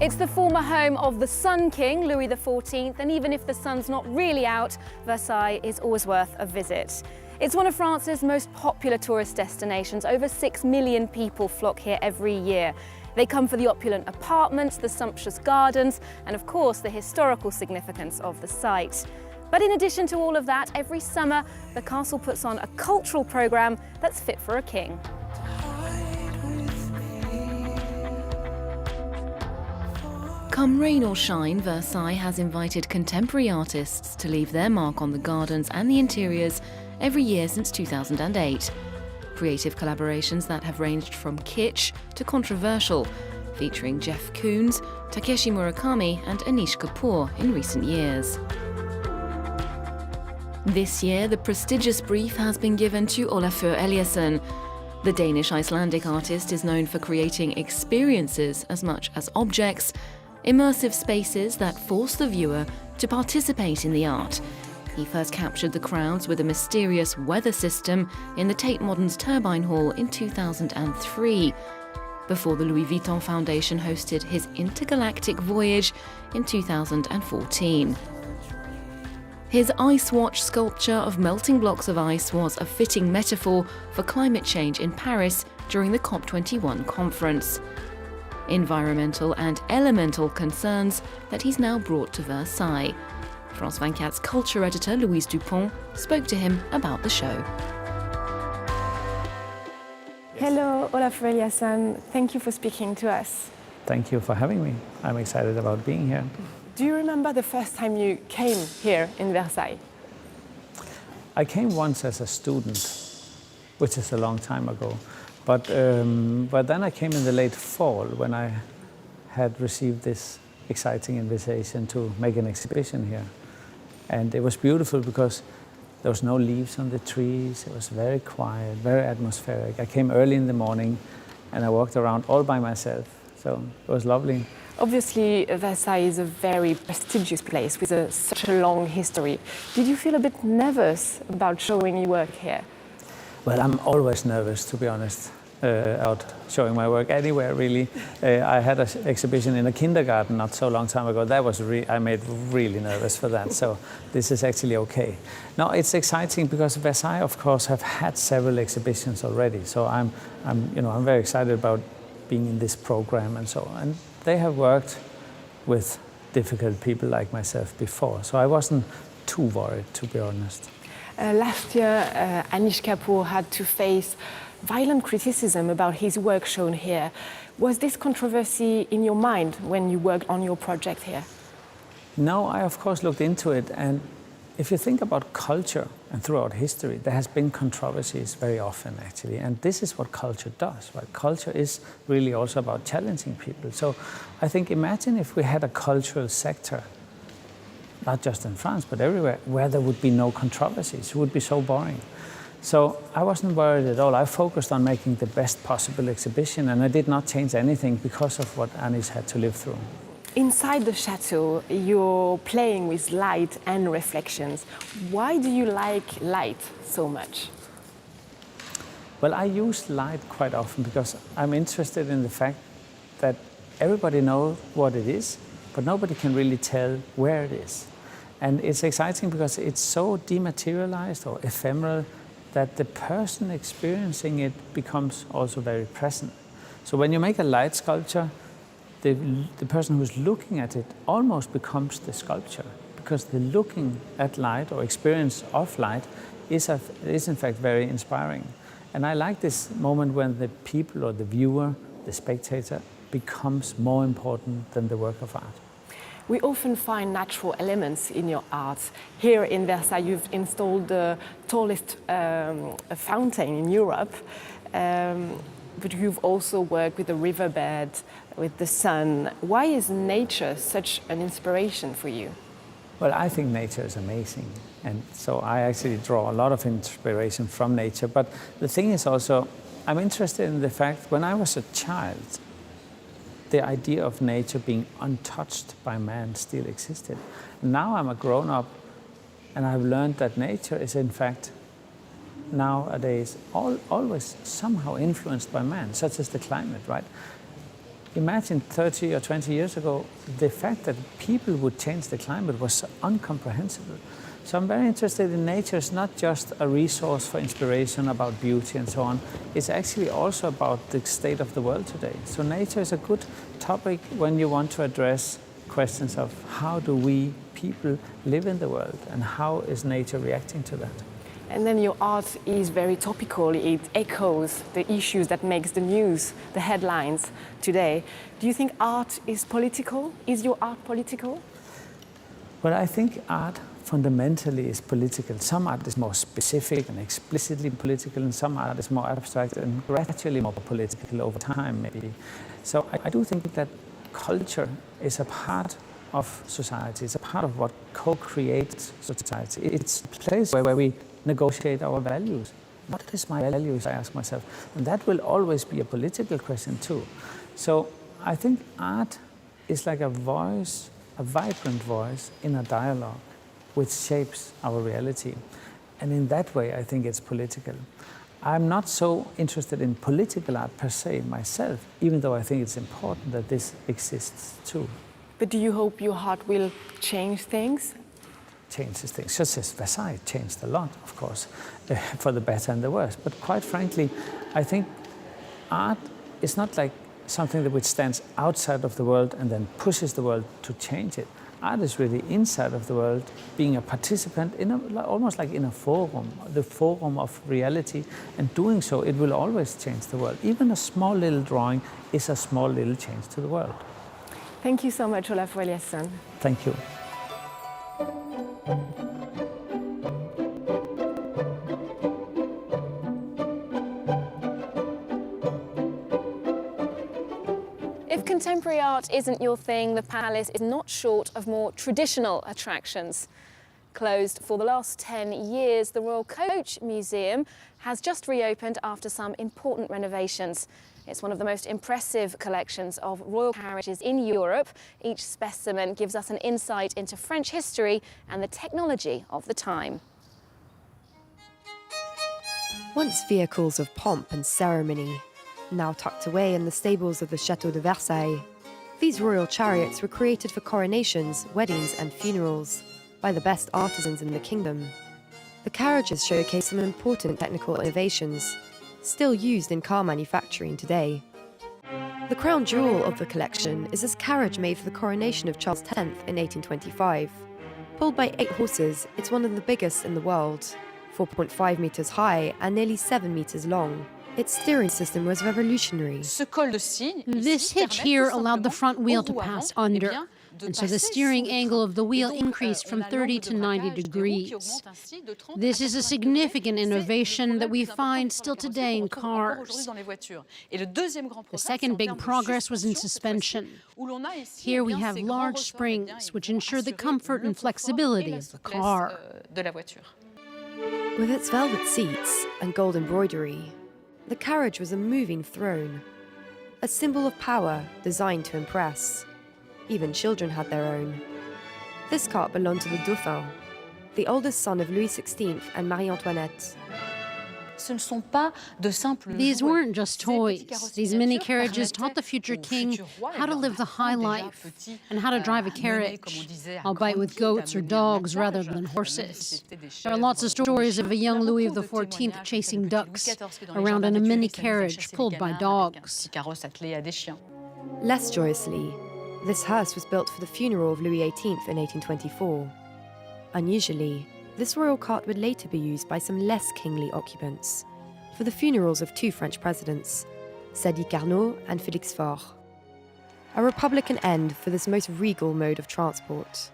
It's the former home of the Sun King, Louis XIV, and even if the sun's not really out, Versailles is always worth a visit. It's one of France's most popular tourist destinations. Over 6 million people flock here every year. They come for the opulent apartments, the sumptuous gardens, and of course the historical significance of the site. But in addition to all of that, every summer the castle puts on a cultural programme that's fit for a king. Come rain or shine, Versailles has invited contemporary artists to leave their mark on the gardens and the interiors every year since 2008. Creative collaborations that have ranged from kitsch to controversial, featuring Jeff Koons, Takeshi Murakami and Anish Kapoor in recent years. This year, the prestigious brief has been given to Olafur Eliasson. The Danish-Icelandic artist is known for creating experiences as much as objects, immersive spaces that force the viewer to participate in the art. He first captured the crowds with a mysterious weather system in the Tate Modern's Turbine Hall in 2003, before the Louis Vuitton Foundation hosted his intergalactic voyage in 2014. His Ice Watch sculpture of melting blocks of ice was a fitting metaphor for climate change in Paris during the COP21 conference. Environmental and elemental concerns that he's now brought to Versailles. France 24's culture editor Louise DUPONT spoke to him about the show. Hello, Olafur Eliasson. Thank you for speaking to us. Thank you for having me. I'm excited about being here. Do you remember the first time you came here in Versailles? I came once as a student, which is a long time ago. But then I came in the late fall when I had received this exciting invitation to make an exhibition here. And it was beautiful because there was no leaves on the trees. It was very quiet, very atmospheric. I came early in the morning and I walked around all by myself. So it was lovely. Obviously, Versailles is a very prestigious place with such a long history. Did you feel a bit nervous about showing your work here? Well, I'm always nervous, to be honest, out showing my work anywhere, really. I had an exhibition in a kindergarten not so long time ago. That was I made really nervous for that. So this is actually okay. Now it's exciting because Versailles, of course, have had several exhibitions already. So I'm very excited about being in this program and so on. And they have worked with difficult people like myself before. So I wasn't too worried, to be honest. Last year, Anish Kapoor had to face violent criticism about his work shown here. Was this controversy in your mind when you worked on your project here? No, I of course looked into it, and if you think about culture and throughout history, there has been controversies very often actually, and this is what culture does, right? Culture is really also about challenging people. So I think imagine if we had a cultural sector, not just in France, but everywhere, where there would be no controversies. It would be so boring. So I wasn't worried at all. I focused on making the best possible exhibition, and I did not change anything because of what Anish had to live through. Inside the chateau, you're playing with light and reflections. Why do you like light so much? Well, I use light quite often because I'm interested in the fact that everybody knows what it is, but nobody can really tell where it is. And it's exciting because it's so dematerialized or ephemeral that the person experiencing it becomes also very present. So when you make a light sculpture, the person who's looking at it almost becomes the sculpture, because the looking at light or experience of light is in fact very inspiring. And I like this moment when the people or the viewer, the spectator, becomes more important than the work of art. We often find natural elements in your art. Here in Versailles, you've installed the tallest fountain in Europe, but you've also worked with the riverbed, with the sun. Why is nature such an inspiration for you? Well, I think nature is amazing. And so I actually draw a lot of inspiration from nature. But the thing is also, I'm interested in the fact when I was a child, the idea of nature being untouched by man still existed. Now I'm a grown-up and I've learned that nature is in fact nowadays always somehow influenced by man, such as the climate, right? imagine 30 or 20 years ago, the fact that people would change the climate was incomprehensible. So I'm very interested in nature. It's not just a resource for inspiration about beauty and so on. It's actually also about the state of the world today. So nature is a good topic when you want to address questions of how do we people live in the world and how is nature reacting to that. And then your art is very topical. It echoes the issues that makes the news, the headlines today. Do you think art is political? Is your art political? Well, I think art fundamentally is political. Some art is more specific and explicitly political, and some art is more abstract and gradually more political over time, maybe. So I do think that culture is a part of society. It's a part of what co-creates society. It's a place where we negotiate our values. What is my values, I ask myself. And that will always be a political question too. So I think art is like a voice, a vibrant voice in a dialogue which shapes our reality. And in that way, I think it's political. I'm not so interested in political art per se myself, even though I think it's important that this exists too. But do you hope your art will change things? Changes things. Just as Versailles changed a lot, of course, for the better and the worse. But quite frankly, I think art is not like something that which stands outside of the world and then pushes the world to change it. Art is really inside of the world, being a participant in almost like in a forum, the forum of reality, and doing so, it will always change the world. Even a small little drawing is a small little change to the world. Thank you so much, Olafur Eliasson. Thank you. If contemporary art isn't your thing, the palace is not short of more traditional attractions. Closed for the last 10 years, the Royal Coach Museum has just reopened after some important renovations. It's one of the most impressive collections of royal carriages in Europe. Each specimen gives us an insight into French history and the technology of the time. Once vehicles of pomp and ceremony, now tucked away in the stables of the Château de Versailles, these royal chariots were created for coronations, weddings and funerals by the best artisans in the kingdom. The carriages showcase some important technical innovations, still used in car manufacturing today. The crown jewel of the collection is this carriage made for the coronation of Charles X in 1825. Pulled by 8 horses, it's one of the biggest in the world, 4.5 meters high and nearly 7 meters long. Its steering system was revolutionary. This hitch here allowed the front wheel to pass under, and so the steering angle of the wheel increased from 30 to 90 degrees. This is a significant innovation that we find still today in cars. The second big progress was in suspension. Here we have large springs, which ensure the comfort and flexibility of the car. With its velvet seats and gold embroidery, the carriage was a moving throne, a symbol of power designed to impress. Even children had their own. This cart belonged to the Dauphin, the oldest son of Louis XVI and Marie Antoinette. These weren't just toys. These mini carriages taught the future king how to live the high life and how to drive a carriage, albeit with goats or dogs rather than horses. There are lots of stories of a young Louis XIV chasing ducks around in a mini carriage pulled by dogs. Less joyously, this hearse was built for the funeral of Louis XVIII in 1824. Unusually, this royal cart would later be used by some less kingly occupants for the funerals of 2 French presidents, Sadi Carnot and Félix Faure. A republican end for this most regal mode of transport.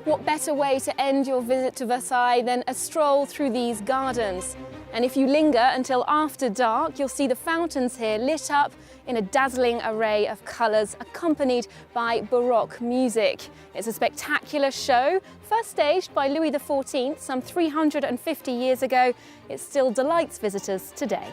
What better way to end your visit to Versailles than a stroll through these gardens? And if you linger until after dark, you'll see the fountains here lit up in a dazzling array of colours accompanied by Baroque music. It's a spectacular show, first staged by Louis XIV some 350 years ago. It still delights visitors today.